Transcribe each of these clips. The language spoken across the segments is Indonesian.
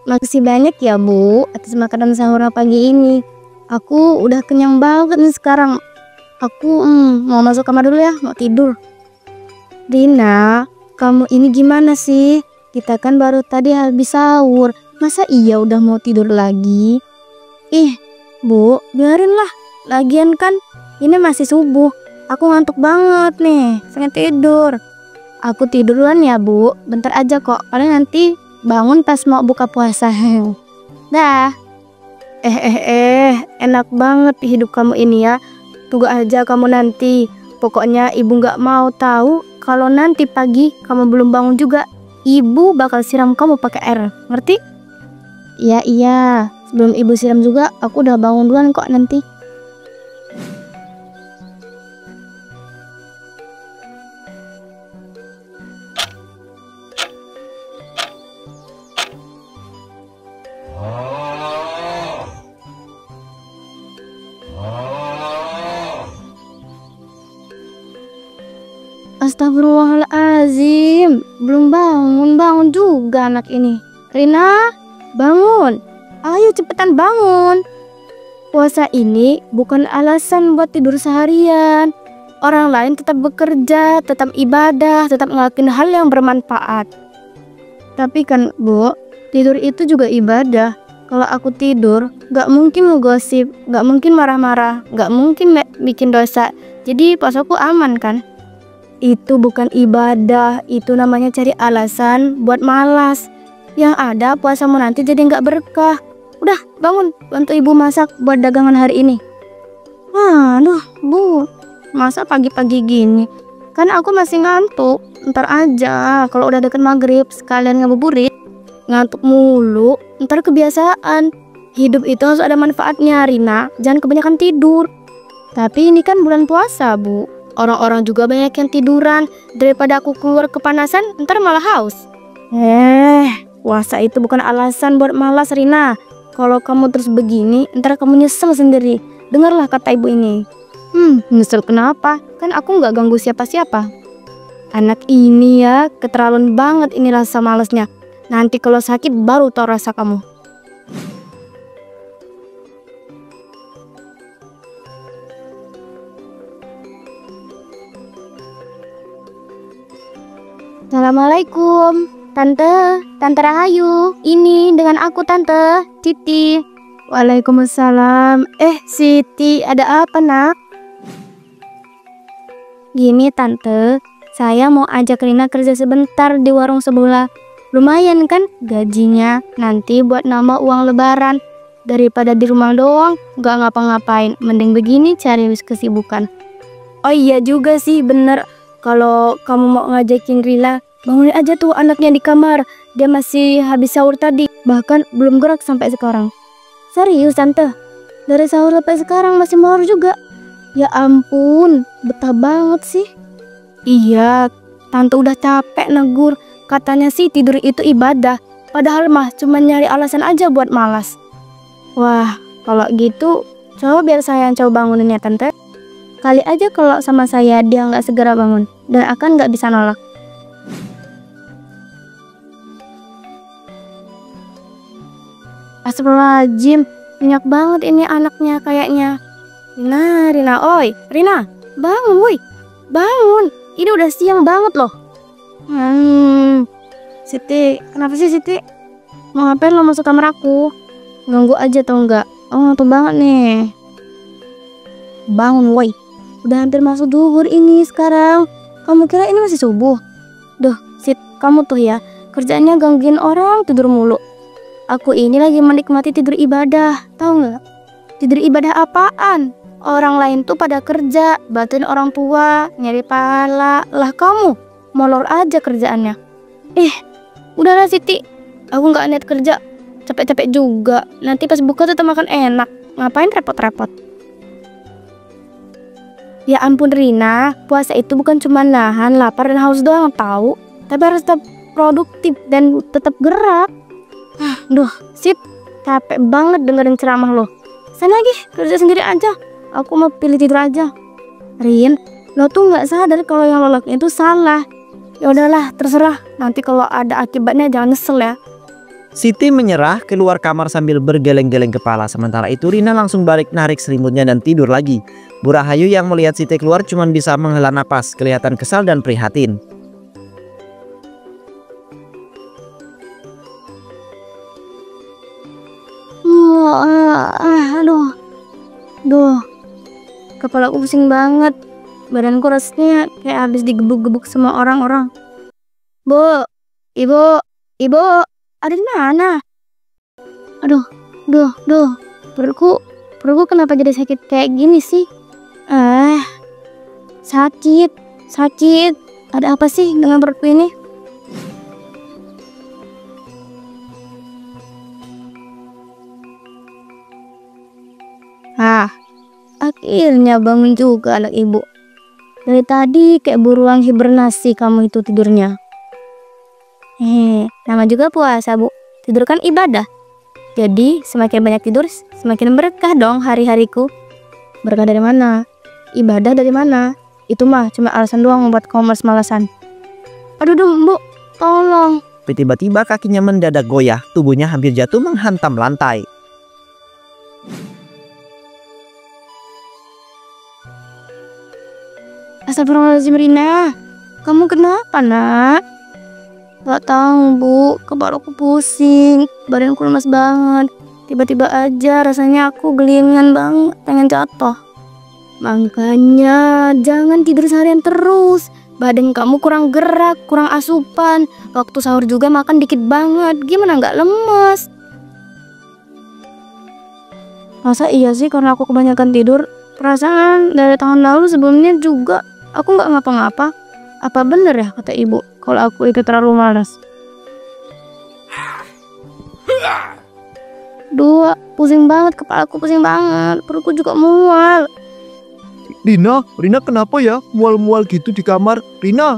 Makasih banyak ya Bu atas makanan sahur pagi ini. Aku udah kenyang banget nih sekarang. Aku mau masuk kamar dulu ya, mau tidur. Rina, kamu ini gimana sih? Kita kan baru tadi habis sahur. Masa iya udah mau tidur lagi? Ih, Bu, biarin lah. Lagian kan ini masih subuh. Aku ngantuk banget nih, pengen tidur. Aku tidur duluan ya Bu, bentar aja kok. Paling nanti bangun pas mau buka puasa. Dah. Enak banget hidup kamu ini ya. Tunggu aja kamu nanti. Pokoknya ibu gak mau tahu kalau nanti pagi kamu belum bangun juga. Ibu bakal siram kamu pakai air, ngerti? Iya. Sebelum ibu siram juga, aku udah bangun duluan kok nanti. Astagfirullahaladzim, belum bangun juga anak ini. Rina, bangun. Ayo cepetan bangun. Puasa ini bukan alasan buat tidur seharian. Orang lain tetap bekerja, tetap ibadah, tetap ngelakuin hal yang bermanfaat. Tapi kan Bu, tidur itu juga ibadah. Kalau aku tidur, gak mungkin ngegosip, gak mungkin marah-marah, gak mungkin bikin dosa. Jadi puasaku aman kan? Itu bukan ibadah, itu namanya cari alasan buat malas. Yang ada puasamu nanti jadi nggak berkah. Udah bangun, bantu ibu masak buat dagangan hari ini. Aduh Bu, masa pagi-pagi gini? Kan aku masih ngantuk. Ntar aja, kalau udah deket maghrib sekalian ngabuburit. Ngantuk mulu, ntar kebiasaan. Hidup itu harus ada manfaatnya Rina, jangan kebanyakan tidur. Tapi ini kan bulan puasa Bu, orang-orang juga banyak yang tiduran. Daripada aku keluar kepanasan, ntar malah haus. Puasa itu bukan alasan buat malas Rina. Kalau kamu terus begini, ntar kamu nyesel sendiri. Dengarlah kata ibu ini. Nyesel kenapa? Kan aku nggak ganggu siapa-siapa. Anak ini ya, keterlaluan banget ini rasa malasnya. Nanti kalau sakit baru tau rasa kamu. Assalamualaikum, Tante Rahayu. Ini dengan aku Tante Siti. Waalaikumsalam. Siti, ada apa nak? Gini Tante, saya mau ajak Rina kerja sebentar di warung sebelah. Lumayan kan gajinya, nanti buat nambah uang lebaran. Daripada di rumah doang, gak ngapa-ngapain. Mending begini cari kesibukan. Oh iya juga sih, bener. Kalau kamu mau ngajakin Rila, bangunin aja tuh anaknya di kamar. Dia masih habis sahur tadi, bahkan belum gerak sampai sekarang. Serius Tante? Dari sahur sampai sekarang masih molor juga? Ya ampun, betah banget sih. Iya, Tante udah capek negur. Katanya sih tidur itu ibadah. Padahal mah cuma nyari alasan aja buat malas. Wah, kalau gitu coba biar saya yang coba bangunin ya Tante. Kali aja kalau sama saya dia nggak segera bangun dan akan nggak bisa nolak. Astagfirullahaladzim, banyak banget ini anaknya kayaknya. Rina, oi, Rina, bangun woi, bangun. Ini udah siang banget loh. Siti, kenapa sih Siti? Mau ngapain lo masuk kamar aku? Ganggu aja tau nggak? Oh, ngantuk banget nih. Bangun woi. Udah hampir masuk zuhur ini sekarang. Kamu kira ini masih subuh? Duh, Sit, kamu tuh ya, kerjaannya gangguin orang tidur mulu. Aku ini lagi menikmati tidur ibadah, tahu nggak? Tidur ibadah apaan? Orang lain tuh pada kerja, bantuin orang tua, nyari pahala. Lah kamu, molor aja kerjaannya. Udahlah Siti, aku nggak niat kerja. Capek-capek juga. Nanti pas buka tetap makan enak. Ngapain repot-repot? Ya ampun Rina, puasa itu bukan cuma nahan lapar dan haus doang tahu, tapi harus tetap produktif dan tetap gerak. Duh, Sip, capek banget dengerin ceramah lo. Sana lagi, kerja sendiri aja. Aku mau pilih tidur aja. Rin, lo tuh nggak sadar kalau yang lo lakuin itu salah. Ya udahlah, terserah. Nanti kalau ada akibatnya jangan nyesel ya. Siti menyerah keluar kamar sambil bergeleng-geleng kepala. Sementara itu Rina langsung balik narik selimutnya dan tidur lagi. Bu Rahayu yang melihat Siti keluar cuma bisa menghela napas, kelihatan kesal dan prihatin. Aduh, kepala aku pusing banget. Badanku rasanya kayak habis digebuk-gebuk sama orang-orang. Bu, ibu, ada di mana? Aduh, perutku kenapa jadi sakit kayak gini sih? Sakit. Ada apa sih dengan perutku ini? Akhirnya bangun juga anak ibu. Dari tadi kayak beruang hibernasi kamu itu tidurnya. Nama juga puasa, Bu. Tidur kan ibadah. Jadi semakin banyak tidur, semakin berkah dong hari-hariku. Berkah dari mana? Ibadah dari mana? Itu mah cuma alasan doang membuat kamu malas-malasan. Aduh, Bu, tolong. Tiba-tiba kakinya mendadak goyah, tubuhnya hampir jatuh menghantam lantai. Astagfirullahaladzim, Rina. Kamu kenapa, nak? Gak tahu, Bu. Kepalaku pusing. Badanku lemas banget. Tiba-tiba aja rasanya aku gelingan banget, pengen jatuh. Makanya jangan tidur seharian terus. Badan kamu kurang gerak, kurang asupan. Waktu sahur juga makan dikit banget. Gimana nggak lemes? Masa iya sih karena aku kebanyakan tidur? Perasaan dari tahun lalu sebelumnya juga aku nggak ngapa-ngapa. Apa bener ya kata ibu kalau aku itu terlalu malas? Pusing banget, kepalaku pusing banget, perutku juga mual. Rina kenapa ya mual-mual gitu di kamar? Rina.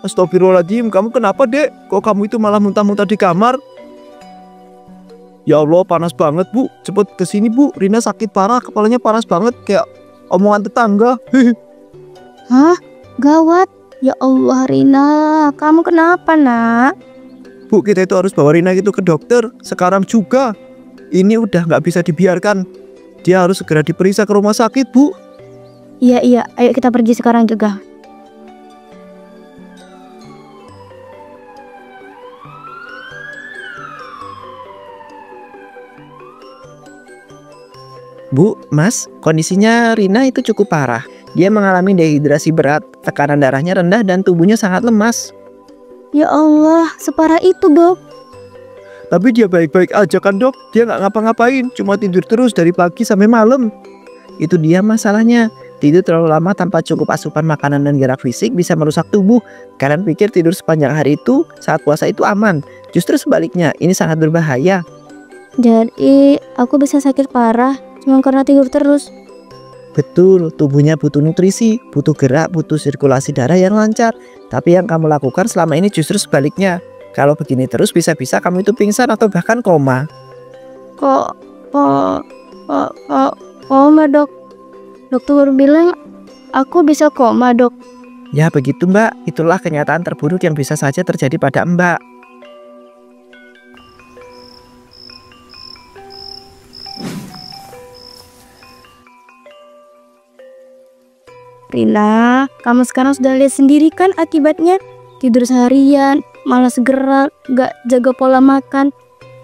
Astagfirullahaladzim, kamu kenapa, Dek? Kok kamu itu malah muntah-muntah di kamar? Ya Allah, panas banget, Bu. Cepet kesini, Bu. Rina sakit parah, kepalanya panas banget kayak omongan tetangga. Hah? Gawat. Ya Allah, Rina, kamu kenapa, nak? Bu, kita itu harus bawa Rina itu ke dokter sekarang juga. Ini udah nggak bisa dibiarkan. Dia harus segera diperiksa ke rumah sakit, Bu. Iya, ayo kita pergi sekarang juga. Bu, Mas, kondisinya Rina itu cukup parah. Dia mengalami dehidrasi berat, tekanan darahnya rendah dan tubuhnya sangat lemas. Ya Allah, separah itu, Dok. Tapi dia baik-baik aja kan, Dok? Dia nggak ngapa-ngapain, cuma tidur terus dari pagi sampai malam. Itu dia masalahnya. Tidur terlalu lama tanpa cukup asupan makanan dan gerak fisik bisa merusak tubuh. Kalian pikir tidur sepanjang hari itu saat puasa itu aman? Justru sebaliknya, ini sangat berbahaya. Jadi, aku bisa sakit parah cuma karena tidur terus. Betul, tubuhnya butuh nutrisi, butuh gerak, butuh sirkulasi darah yang lancar. Tapi yang kamu lakukan selama ini justru sebaliknya. Kalau begini terus bisa-bisa kamu itu pingsan atau bahkan koma. Koma, Dok. Dokter bilang aku bisa koma, Dok. Ya begitu, Mbak. Itulah kenyataan terburuk yang bisa saja terjadi pada Mbak. Rina, kamu sekarang sudah lihat sendiri kan akibatnya? Tidur seharian, malas gerak, gak jaga pola makan.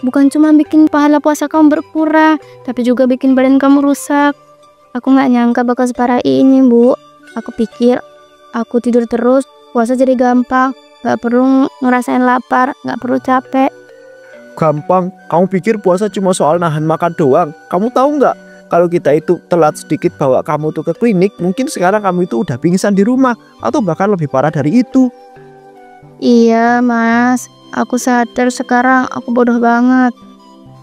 Bukan cuma bikin pahala puasa kamu berkurang, tapi juga bikin badan kamu rusak. Aku gak nyangka bakal separah ini, Bu. Aku pikir aku tidur terus, puasa jadi gampang. Gak perlu ngerasain lapar, gak perlu capek. Gampang, kamu pikir puasa cuma soal nahan makan doang? Kamu tahu nggak? Kalau kita itu telat sedikit bawa kamu tuh ke klinik, mungkin sekarang kamu itu udah pingsan di rumah atau bahkan lebih parah dari itu. Iya, Mas. Aku sadar sekarang aku bodoh banget.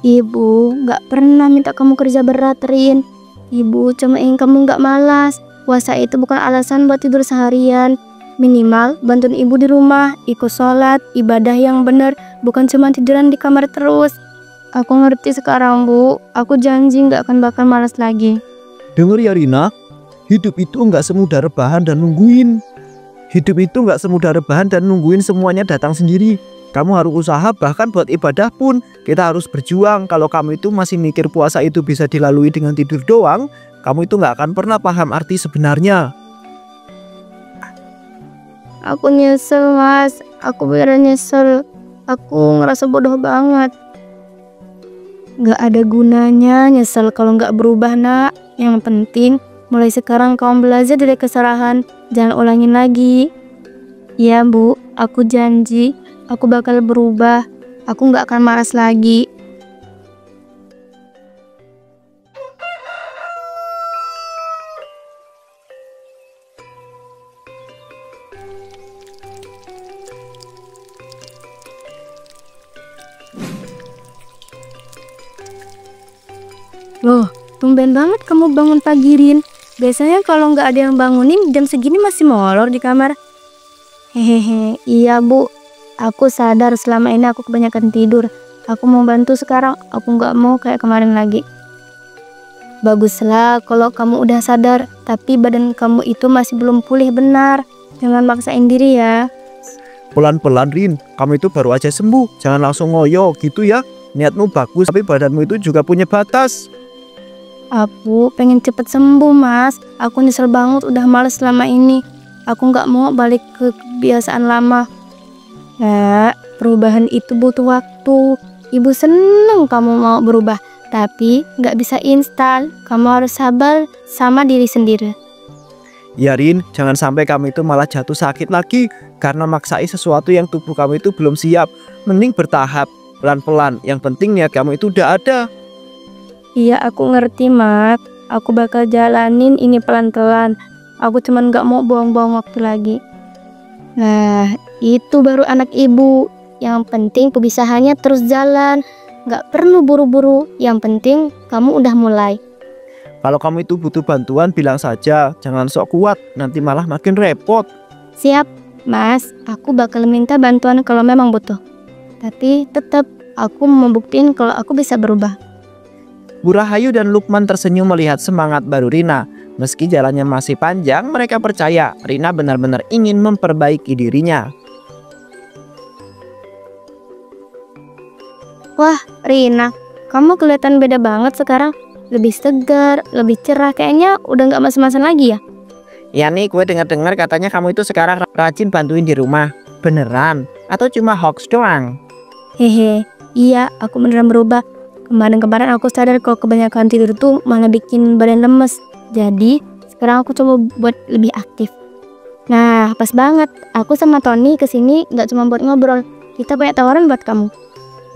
Ibu gak pernah minta kamu kerja berat, Rin. Ibu cuma ingin kamu gak malas. Puasa itu bukan alasan buat tidur seharian. Minimal bantuin ibu di rumah, ikut sholat, ibadah yang benar, bukan cuma tiduran di kamar terus. Aku ngerti sekarang, Bu. Aku janji gak akan bakal malas lagi. Dengar ya Rina, hidup itu nggak semudah rebahan dan nungguin. Hidup itu nggak semudah rebahan dan nungguin semuanya datang sendiri. Kamu harus usaha, bahkan buat ibadah pun kita harus berjuang. Kalau kamu itu masih mikir puasa itu bisa dilalui dengan tidur doang, kamu itu nggak akan pernah paham arti sebenarnya. Aku nyesel, Mas. Aku beneran nyesel. Aku ngerasa bodoh banget. Gak ada gunanya nyesel kalau gak berubah, nak. Yang penting mulai sekarang kamu belajar dari kesalahan. Jangan ulangin lagi. Ya, Bu. Aku janji. Aku bakal berubah. Aku gak akan malas lagi. Loh, tumben banget kamu bangun pagi, Rin. Biasanya kalau nggak ada yang bangunin jam segini masih molor di kamar. Hehehe, iya Bu. Aku sadar selama ini aku kebanyakan tidur. Aku mau bantu sekarang, aku nggak mau kayak kemarin lagi. Baguslah kalau kamu udah sadar, tapi badan kamu itu masih belum pulih benar. Jangan maksain diri ya. Pelan-pelan, Rin. Kamu itu baru aja sembuh. Jangan langsung ngoyo gitu ya. Niatmu bagus, tapi badanmu itu juga punya batas. Aku pengen cepet sembuh, Mas. Aku nyesel banget udah males selama ini. Aku nggak mau balik ke kebiasaan lama. Ya, perubahan itu butuh waktu. Ibu seneng kamu mau berubah, tapi nggak bisa instan. Kamu harus sabar sama diri sendiri. Ya, Rin, jangan sampai kamu itu malah jatuh sakit lagi karena maksain sesuatu yang tubuh kamu itu belum siap. Mending bertahap, pelan-pelan. Yang penting niat kamu itu udah ada. Iya, aku ngerti, Mat. Aku bakal jalanin ini pelan-pelan. Aku cuman gak mau buang-buang waktu lagi. Nah, itu baru anak ibu. Yang penting pebisahannya terus jalan. Gak perlu buru-buru. Yang penting kamu udah mulai. Kalau kamu itu butuh bantuan, bilang saja. Jangan sok kuat, nanti malah makin repot. Siap, Mas. Aku bakal minta bantuan kalau memang butuh. Tapi tetap aku mau membuktiin kalau aku bisa berubah. Bu Rahayu dan Lukman tersenyum melihat semangat baru Rina. Meski jalannya masih panjang, mereka percaya Rina benar-benar ingin memperbaiki dirinya. Wah, Rina, kamu kelihatan beda banget sekarang. Lebih segar, lebih cerah. Kayaknya udah gak mas-masan lagi ya? Ya nih, gue dengar-dengar katanya kamu itu sekarang rajin bantuin di rumah. Beneran? Atau cuma hoax doang? Hehe, iya, aku beneran berubah. Kemarin-kemarin aku sadar kalau kebanyakan tidur tuh malah bikin badan lemes. Jadi sekarang aku coba buat lebih aktif. Nah, pas banget. Aku sama Tony kesini gak cuma buat ngobrol. Kita punya tawaran buat kamu.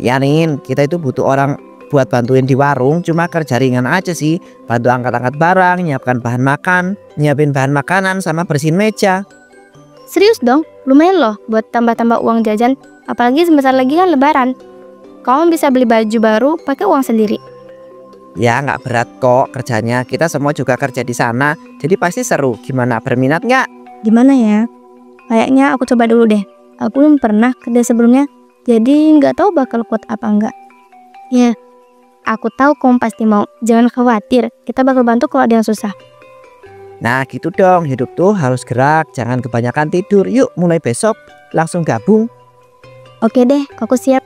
Ya Rin, kita itu butuh orang buat bantuin di warung. Cuma kerja ringan aja sih. Bantu angkat-angkat barang, nyiapkan bahan makan, nyiapin bahan makanan, sama bersihin meja. Serius dong, lumayan loh buat tambah-tambah uang jajan. Apalagi sebentar lagi kan lebaran. Kamu bisa beli baju baru pakai uang sendiri. Ya nggak berat kok kerjanya. Kita semua juga kerja di sana. Jadi pasti seru. Gimana, berminat nggak? Gimana ya? Kayaknya aku coba dulu deh. Aku belum pernah kerja sebelumnya. Jadi nggak tahu bakal kuat apa enggak. Ya, aku tahu kamu pasti mau. Jangan khawatir. Kita bakal bantu kalau ada yang susah. Nah gitu dong. Hidup tuh harus gerak. Jangan kebanyakan tidur. Yuk mulai besok langsung gabung. Oke deh, aku siap.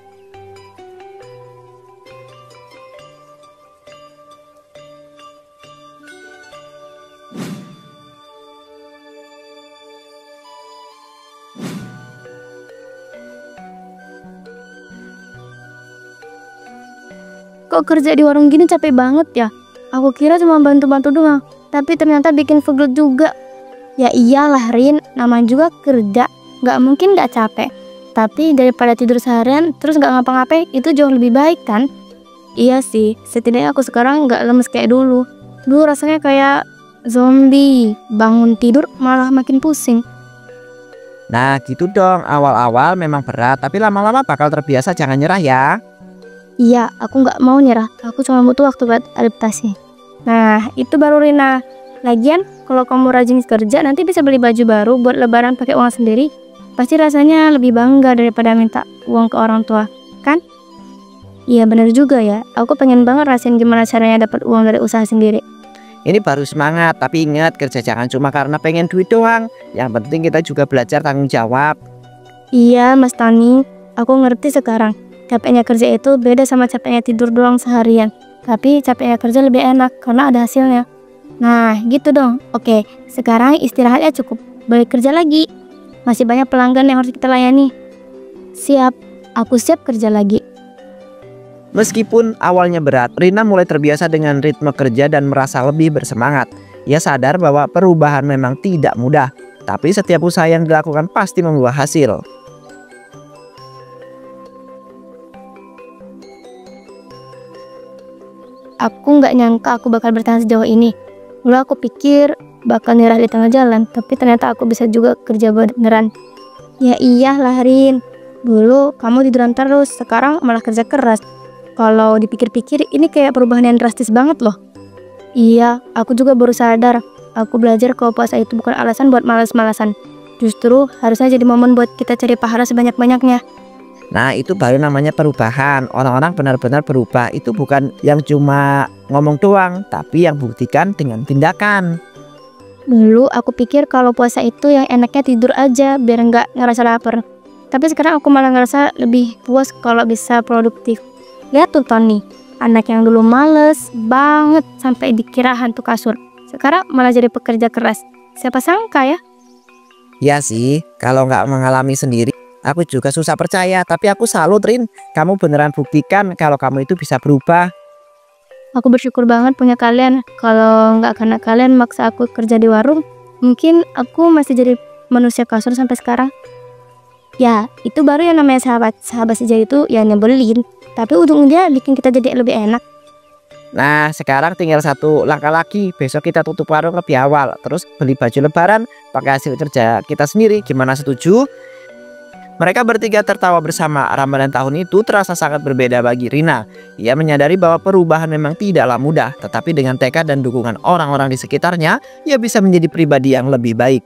Kok kerja di warung gini capek banget ya? Aku kira cuma bantu-bantu doang, tapi ternyata bikin pegel juga. Ya iyalah Rin, namanya juga kerja, gak mungkin gak capek. Tapi daripada tidur seharian terus gak ngapa-ngapain, itu jauh lebih baik kan? Iya sih, setidaknya aku sekarang gak lemes kayak dulu. Dulu rasanya kayak zombie, bangun tidur malah makin pusing. Nah gitu dong. Awal-awal memang berat, tapi lama-lama bakal terbiasa. Jangan nyerah ya. Iya, aku nggak mau nyerah. Aku cuma butuh waktu buat adaptasi. Nah, itu baru Rina. Lagian, kalau kamu rajin kerja, nanti bisa beli baju baru buat lebaran pakai uang sendiri. Pasti rasanya lebih bangga daripada minta uang ke orang tua, kan? Iya, bener juga ya. Aku pengen banget rasain gimana caranya dapat uang dari usaha sendiri. Ini baru semangat, tapi ingat kerja jangan cuma karena pengen duit doang. Yang penting kita juga belajar tanggung jawab. Iya, Mas Tani. Aku ngerti sekarang. Capeknya kerja itu beda sama capeknya tidur doang seharian. Tapi capeknya kerja lebih enak karena ada hasilnya. Nah, gitu dong. Oke, sekarang istirahatnya cukup. Balik kerja lagi. Masih banyak pelanggan yang harus kita layani. Siap, aku siap kerja lagi. Meskipun awalnya berat, Rina mulai terbiasa dengan ritme kerja dan merasa lebih bersemangat. Ia sadar bahwa perubahan memang tidak mudah, tapi setiap usaha yang dilakukan pasti membuah hasil. Aku nggak nyangka aku bakal bertahan sejauh ini. Dulu aku pikir bakal nyerah di tengah jalan, tapi ternyata aku bisa juga kerja beneran. Ya iyalah Rin, dulu kamu tiduran terus, sekarang malah kerja keras. Kalau dipikir-pikir ini kayak perubahan yang drastis banget loh. Iya, aku juga baru sadar. Aku belajar kalau puasa itu bukan alasan buat malas-malasan. Justru harusnya jadi momen buat kita cari pahala sebanyak-banyaknya. Nah, itu baru namanya perubahan. Orang-orang benar-benar berubah. Itu bukan yang cuma ngomong doang, tapi yang buktikan dengan tindakan. Dulu aku pikir kalau puasa itu yang enaknya tidur aja biar nggak ngerasa lapar. Tapi sekarang aku malah ngerasa lebih puas kalau bisa produktif. Lihat tuh Tony, anak yang dulu males banget sampai dikira hantu kasur. Sekarang malah jadi pekerja keras. Siapa sangka ya? Ya sih, kalau nggak mengalami sendiri, aku juga susah percaya. Tapi aku salut Rin, kamu beneran buktikan kalau kamu itu bisa berubah. Aku bersyukur banget punya kalian. Kalau nggak karena kalian maksa aku kerja di warung, mungkin aku masih jadi manusia kasur sampai sekarang. Ya, itu baru yang namanya sahabat. Sahabat sejati itu ya nyebelin, tapi ujung-ujungnya bikin kita jadi lebih enak. Nah, sekarang tinggal satu langkah lagi. Besok kita tutup warung lebih awal. Terus beli baju lebaran, pakai hasil kerja kita sendiri. Gimana, setuju? Mereka bertiga tertawa bersama. Ramadan tahun itu terasa sangat berbeda bagi Rina. Ia menyadari bahwa perubahan memang tidaklah mudah. Tetapi dengan tekad dan dukungan orang-orang di sekitarnya, ia bisa menjadi pribadi yang lebih baik.